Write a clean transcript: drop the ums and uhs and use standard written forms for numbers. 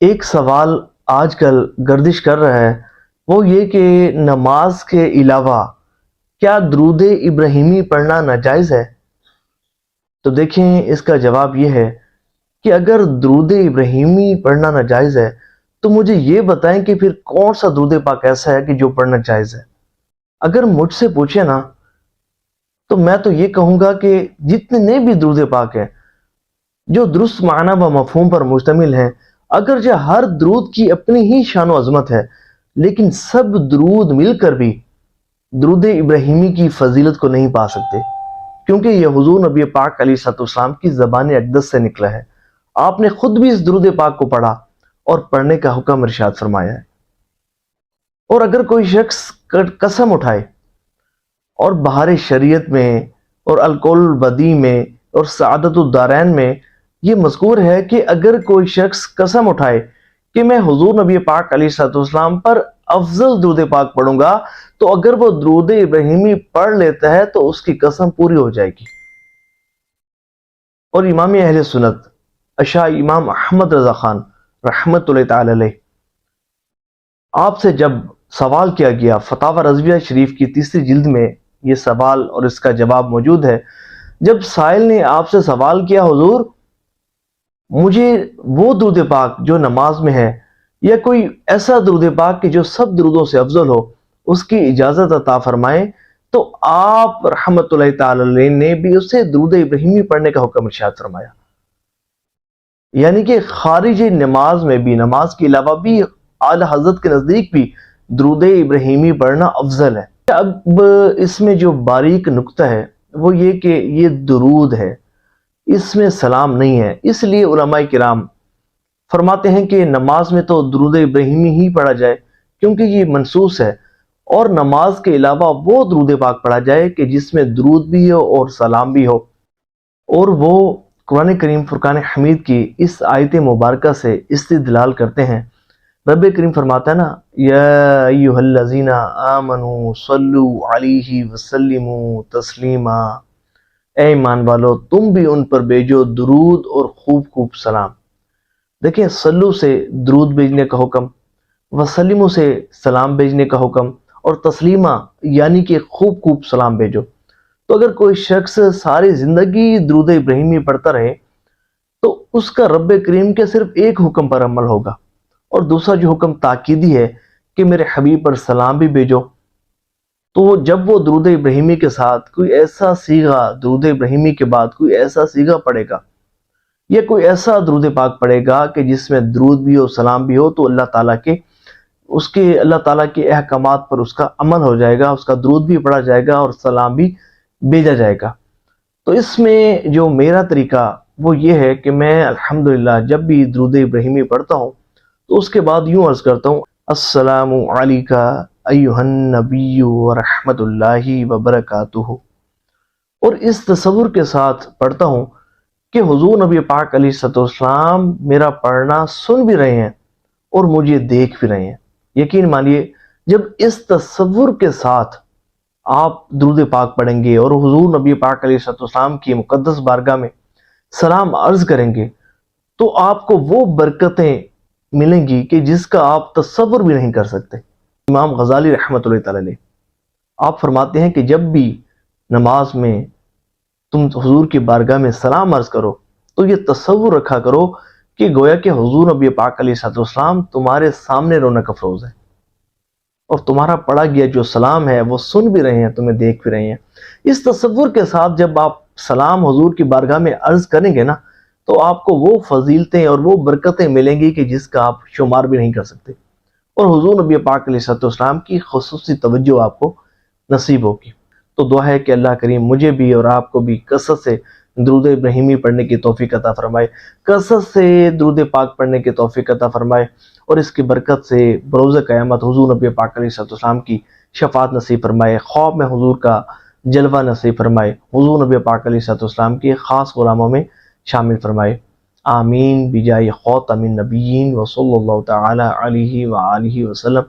ایک سوال آج کل گردش کر رہا ہے، وہ یہ کہ نماز کے علاوہ کیا درود ابراہیمی پڑھنا ناجائز ہے؟ تو دیکھیں، اس کا جواب یہ ہے کہ اگر درود ابراہیمی پڑھنا ناجائز ہے تو مجھے یہ بتائیں کہ پھر کون سا درود پاک ایسا ہے کہ جو پڑھنا جائز ہے۔ اگر مجھ سے پوچھے نا تو میں تو یہ کہوں گا کہ جتنے بھی درود پاک ہیں جو درست معنی و مفہوم پر مشتمل ہیں، اگرچہ ہر درود کی اپنی ہی شان و عظمت ہے، لیکن سب درود مل کر بھی درود ابراہیمی کی فضیلت کو نہیں پا سکتے، کیونکہ یہ حضور نبی پاک علیہ الصلوۃ والسلام کی زبان اقدس سے نکلا ہے۔ آپ نے خود بھی اس درود پاک کو پڑھا اور پڑھنے کا حکم ارشاد فرمایا ہے۔ اور اگر کوئی شخص قسم اٹھائے اور بہار شریعت میں اور القول البدی میں اور سعادت الدارین میں یہ مذکور ہے کہ اگر کوئی شخص قسم اٹھائے کہ میں حضور نبی پاک علیہ الصلوۃ والسلام پر افضل درود پاک پڑھوں گا، تو اگر وہ درود ابراہیمی پڑھ لیتا ہے تو اس کی قسم پوری ہو جائے گی۔ اور امام اہل سنت اشاع امام احمد رضا خان رحمت اللہ تعالی علیہ، آپ سے جب سوال کیا گیا، فتاوی رضویہ شریف کی 3 جلد میں یہ سوال اور اس کا جواب موجود ہے۔ جب سائل نے آپ سے سوال کیا، حضور مجھے وہ درود پاک جو نماز میں ہے یا کوئی ایسا درود پاک کہ جو سب درودوں سے افضل ہو، اس کی اجازت عطا فرمائیں، تو آپ رحمت اللہ تعالی علیہ نے بھی اسے درود ابراہیمی پڑھنے کا حکم ارشاد فرمایا۔ یعنی کہ خارج نماز میں بھی، نماز کے علاوہ بھی اعلی حضرت کے نزدیک بھی درود ابراہیمی پڑھنا افضل ہے۔ اب اس میں جو باریک نکتہ ہے وہ یہ کہ یہ درود ہے، اس میں سلام نہیں ہے، اس لیے علماء کرام فرماتے ہیں کہ نماز میں تو درود ابراہیمی ہی پڑھا جائے، کیونکہ یہ منسوس ہے، اور نماز کے علاوہ وہ درود پاک پڑھا جائے کہ جس میں درود بھی ہو اور سلام بھی ہو۔ اور وہ قرآن کریم فرقان حمید کی اس آیت مبارکہ سے استدلال کرتے ہیں۔ رب کریم فرماتا ہے نا، یا ایھا الذین آمنوا صلوا علیہ وسلموا تسلیما، اے ایمان والو تم بھی ان پر بھیجو درود اور خوب خوب سلام۔ دیکھیں، صلو سے درود بھیجنے کا حکم، وسلموا سے سلام بھیجنے کا حکم، اور تسلیمہ یعنی کہ خوب خوب سلام بھیجو۔ تو اگر کوئی شخص ساری زندگی درود ابراہیمی پڑھتا رہے تو اس کا رب کریم کے صرف ایک حکم پر عمل ہوگا، اور دوسرا جو حکم تاکیدی ہے کہ میرے حبیب پر سلام بھی بھیجو، تو جب وہ درود ابراہیمی کے ساتھ کوئی ایسا صیغہ، درود ابراہیمی کے بعد کوئی ایسا صیغہ پڑھے گا یا کوئی ایسا درود پاک پڑھے گا کہ جس میں درود بھی ہو سلام بھی ہو، تو اللہ تعالیٰ کے احکامات پر اس کا عمل ہو جائے گا، اس کا درود بھی پڑھا جائے گا اور سلام بھی بھیجا جائے گا۔ تو اس میں جو میرا طریقہ وہ یہ ہے کہ میں الحمدللہ جب بھی درود ابراہیمی پڑھتا ہوں تو اس کے بعد یوں عرض کرتا ہوں، السلام علیکہ ایھا النبی ورحمت اللہ وبرکاتہ، اور اس تصور کے ساتھ پڑھتا ہوں کہ حضور نبی پاک علیہ الصلوۃ والسلام میرا پڑھنا سن بھی رہے ہیں اور مجھے دیکھ بھی رہے ہیں۔ یقین مانیے، جب اس تصور کے ساتھ آپ درود پاک پڑھیں گے اور حضور نبی پاک علیہ الصلوۃ والسلام کی مقدس بارگاہ میں سلام عرض کریں گے تو آپ کو وہ برکتیں ملیں گی کہ جس کا آپ تصور بھی نہیں کر سکتے۔ امام غزالی رحمت اللہ تعالی علیہ آپ فرماتے ہیں کہ جب بھی نماز میں تم حضور کی بارگاہ میں سلام عرض کرو تو یہ تصور رکھا کرو کہ گویا کہ حضور نبی پاک علیہ الصلوۃ والسلام تمہارے سامنے رونق افروز ہے، اور تمہارا پڑھا گیا جو سلام ہے وہ سن بھی رہے ہیں، تمہیں دیکھ بھی رہے ہیں۔ اس تصور کے ساتھ جب آپ سلام حضور کی بارگاہ میں عرض کریں گے نا، تو آپ کو وہ فضیلتیں اور وہ برکتیں ملیں گی کہ جس کا آپ شمار بھی نہیں کر سکتے، اور حضور نبی پاک علیہ الصلوۃ والسلام کی خصوصی توجہ آپ کو نصیب ہوگی۔ تو دعا ہے کہ اللہ کریم مجھے بھی اور آپ کو بھی کثرت سے درود ابراہیمی پڑھنے کی توفیق عطا فرمائے، کثرت سے درود پاک پڑھنے کی توفیق عطا فرمائے، اور اس کی برکت سے بروز قیامت حضور نبی پاک علیہ الصلوۃ والسلام کی شفاعت نصیب فرمائے، خواب میں حضور کا جلوہ نصیب فرمائے، حضور نبی پاک علیہ الصلوۃ والسلام کے خاص غلاموں میں شامل فرمائے۔ آمین بجائے خاتم النبیین وصلی اللہ تعالی علیہ وآلہ وسلم۔